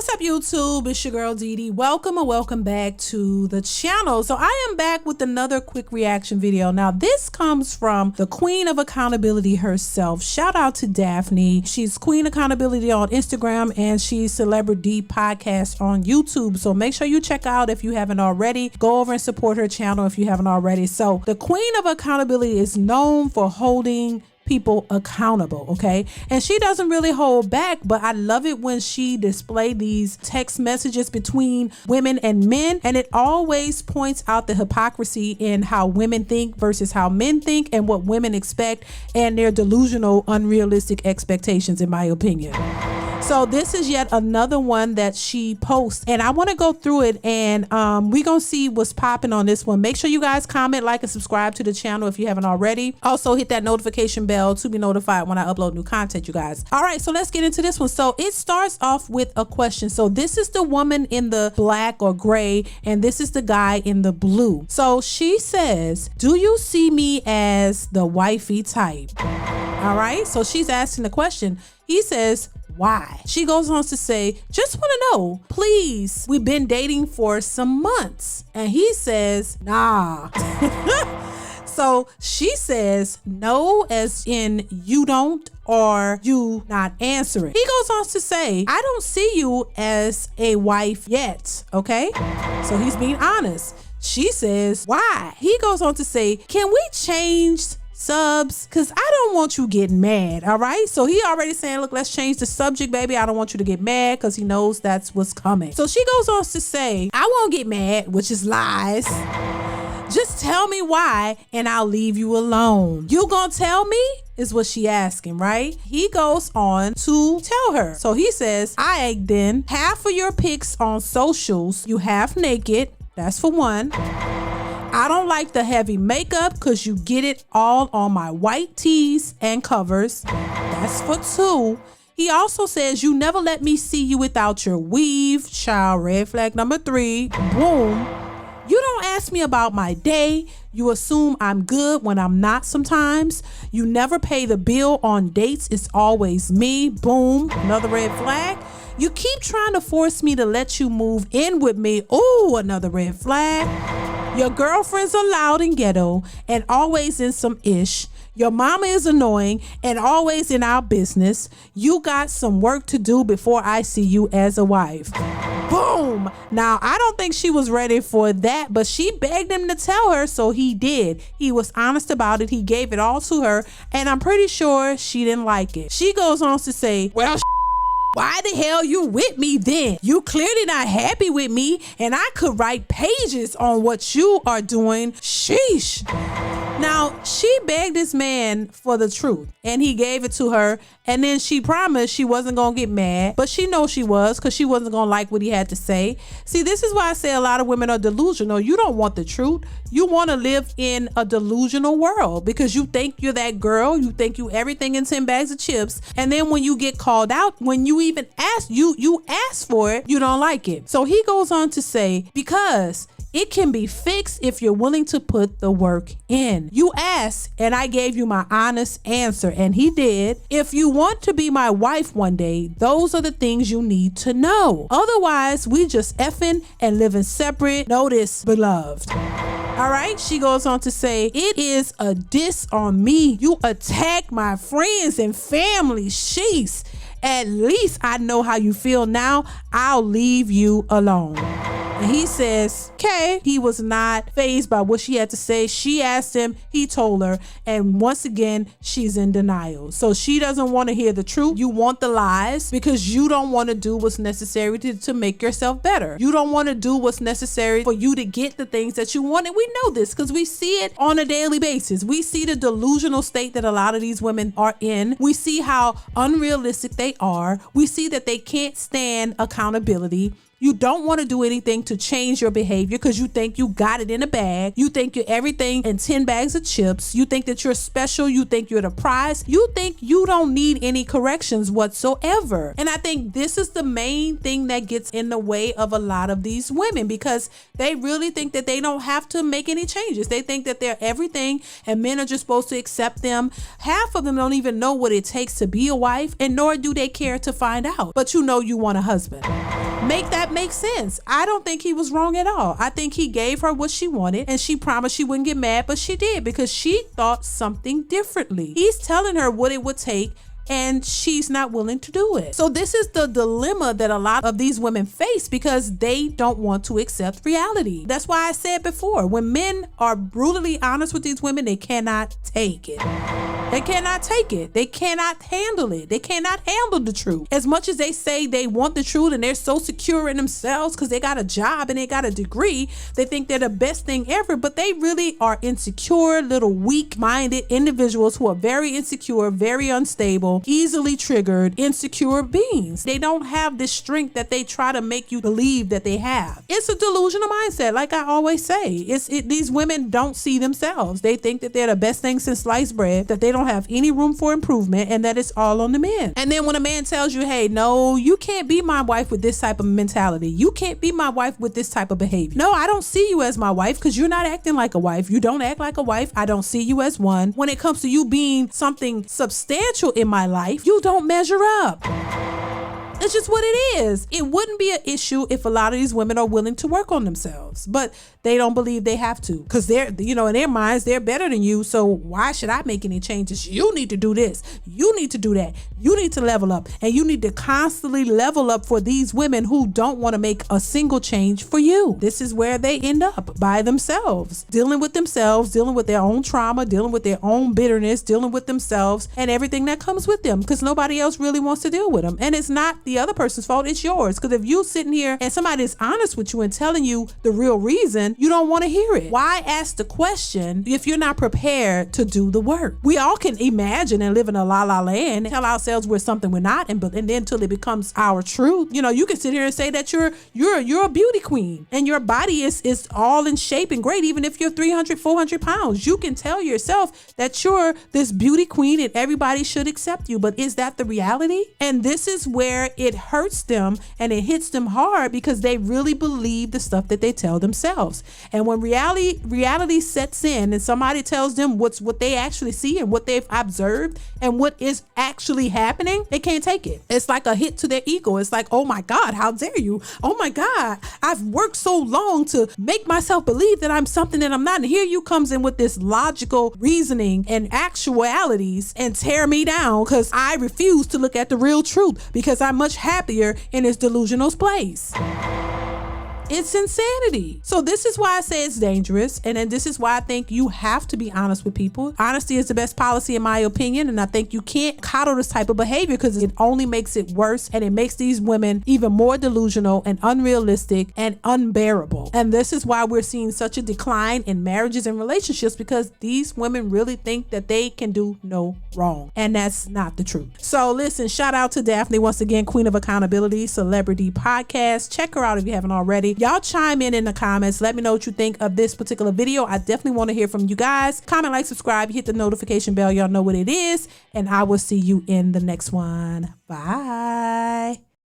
What's up, YouTube? It's your girl DeeDee. Welcome or welcome back to the channel. So I am back with another quick reaction video. Now this comes from the queen of accountability herself. Shout out to Daphne. She's Queen Accountability on Instagram and she's Celebrity Podcast on YouTube. So make sure you check out if you haven't already. Go over and support her channel if you haven't already. So the queen of accountability is known for holding people accountable, okay? And she doesn't really hold back, but I love it when she displays these text messages between women and men, and it always points out the hypocrisy in how women think versus how men think and what women expect and their delusional, unrealistic expectations, in my opinion. So this is yet another one that she posts, and I want to go through it, and we're gonna see what's popping on this one. Make sure you guys comment, like, and subscribe to the channel if you haven't already. Also hit that notification bell to be notified when I upload new content, you guys. All right, so let's get into this one. So it starts off with a question. So this is the woman in the black or gray, and this is the guy in the blue. So she says, do you see me as the wifey type? All right, so she's asking the question. He says, why? She goes on to say, just want to know, please, we've been dating for some months. And he says, nah. So she says, no, as in you don't, or you not answering. He goes on to say, I don't see you as a wife yet, okay? So he's being honest. She says, why? He goes on to say, can we change subs, because I don't want you getting mad. All right, so he already saying, look, let's change the subject, baby. I don't want you to get mad, because he knows that's what's coming. So she goes on to say, I won't get mad, which is lies. Just tell me why and I'll leave you alone. You gonna tell me? Is what she asking, right? He goes on to tell her. So he says, all right then, half of your pics on socials you half naked. That's for one. I don't like the heavy makeup because you get it all on my white tees and covers. That's for two. He also says, you never let me see you without your weave. Child, red flag number 3. Boom. You don't ask me about my day. You assume I'm good when I'm not sometimes. You never pay the bill on dates. It's always me. Boom. Another red flag. You keep trying to force me to let you move in with me. Ooh, another red flag. Your girlfriends are loud and ghetto and always in some ish. Your mama is annoying and always in our business. You got some work to do before I see you as a wife. Boom. Now, I don't think she was ready for that, but she begged him to tell her, so he did. He was honest about it. He gave it all to her, and I'm pretty sure she didn't like it. She goes on to say, well, why the hell you with me then? You clearly not happy with me, and I could write pages on what you are doing. Sheesh. Now, she begged this man for the truth, and he gave it to her, and then she promised she wasn't gonna get mad, but she knows she was, because she wasn't gonna like what he had to say. See, this is why I say a lot of women are delusional. You don't want the truth. You want to live in a delusional world because you think you're that girl. You think you everything in 10 bags of chips, and then when you get called out, when you even ask, you ask for it, you don't like it. So he goes on to say, because it can be fixed if you're willing to put the work in. You asked and I gave you my honest answer, and he did. If you want to be my wife one day, those are the things you need to know. Otherwise, we just effing and living separate. Notice, beloved. All right, she goes on to say, it is a diss on me. You attack my friends and family. Sheesh. At least I know how you feel now. I'll leave you alone. And he says, okay, he was not fazed by what she had to say. She asked him, he told her, and once again, she's in denial. So she doesn't want to hear the truth. You want the lies because you don't want to do what's necessary to make yourself better. You don't want to do what's necessary for you to get the things that you want. And we know this because we see it on a daily basis. We see the delusional state that a lot of these women are in. We see how unrealistic they are. We see that they can't stand accountability. You don't want to do anything to change your behavior because you think you got it in a bag. You think you're everything in 10 bags of chips. You think that you're special. You think you're the prize. You think you don't need any corrections whatsoever. And I think this is the main thing that gets in the way of a lot of these women, because they really think that they don't have to make any changes. They think that they're everything and men are just supposed to accept them. Half of them don't even know what it takes to be a wife, and nor do they care to find out. But you know you want a husband. Make that make sense. I don't think he was wrong at all. I think he gave her what she wanted and she promised she wouldn't get mad, but she did because she thought something differently. He's telling her what it would take and she's not willing to do it. So this is the dilemma that a lot of these women face because they don't want to accept reality. That's why I said before, when men are brutally honest with these women, they cannot take it. They cannot take it. They cannot handle it. They cannot handle the truth. As much as they say they want the truth and they're so secure in themselves because they got a job and they got a degree, they think they're the best thing ever, but they really are insecure, little weak-minded individuals who are very insecure, very unstable, easily triggered, insecure beings. They don't have this strength that they try to make you believe that they have. It's a delusional mindset, like I always say. These women don't see themselves. They think that they're the best thing since sliced bread, that they don't have any room for improvement, and that it's all on the men. And then when a man tells you, hey, no, you can't be my wife with this type of mentality. You can't be my wife with this type of behavior. No, I don't see you as my wife because you're not acting like a wife. You don't act like a wife. I don't see you as one. When it comes to you being something substantial in my life, you don't measure up. It's just what it is. It wouldn't be an issue if a lot of these women are willing to work on themselves, but they don't believe they have to because they're, in their minds, they're better than you. So why should I make any changes? You need to do this. You need to do that. You need to level up, and you need to constantly level up for these women who don't want to make a single change for you. This is where they end up, by themselves, dealing with their own trauma, dealing with their own bitterness, dealing with themselves and everything that comes with them because nobody else really wants to deal with them. And it's not the other person's fault, it's yours. Because if you sitting here and somebody is honest with you and telling you the real reason, you don't want to hear it. Why ask the question if you're not prepared to do the work? We all can imagine and live in a la-la land, tell ourselves we're something we're not, and then until it becomes our truth. You can sit here and say that you're a beauty queen and your body is all in shape and great, even if you're 300, 400 pounds. You can tell yourself that you're this beauty queen and everybody should accept you, but is that the reality? And this is where it hurts them and it hits them hard because they really believe the stuff that they tell themselves. And when reality sets in and somebody tells them what they actually see and what they've observed and what is actually happening, they can't take it. It's like a hit to their ego. It's like, oh my God, how dare you? Oh my God, I've worked so long to make myself believe that I'm something that I'm not. And here you comes in with this logical reasoning and actualities and tear me down because I refuse to look at the real truth because I'm much happier in this delusional place. It's insanity. So this is why I say it's dangerous. And then this is why I think you have to be honest with people. Honesty is the best policy in my opinion. And I think you can't coddle this type of behavior because it only makes it worse. And it makes these women even more delusional and unrealistic and unbearable. And this is why we're seeing such a decline in marriages and relationships because these women really think that they can do no wrong. And that's not the truth. So listen, shout out to Daphne once again, Queen of Accountability, Celebrity Podcast. Check her out if you haven't already. Y'all chime in the comments. Let me know what you think of this particular video. I definitely want to hear from you guys. Comment, like, subscribe, hit the notification bell. Y'all know what it is. And I will see you in the next one. Bye.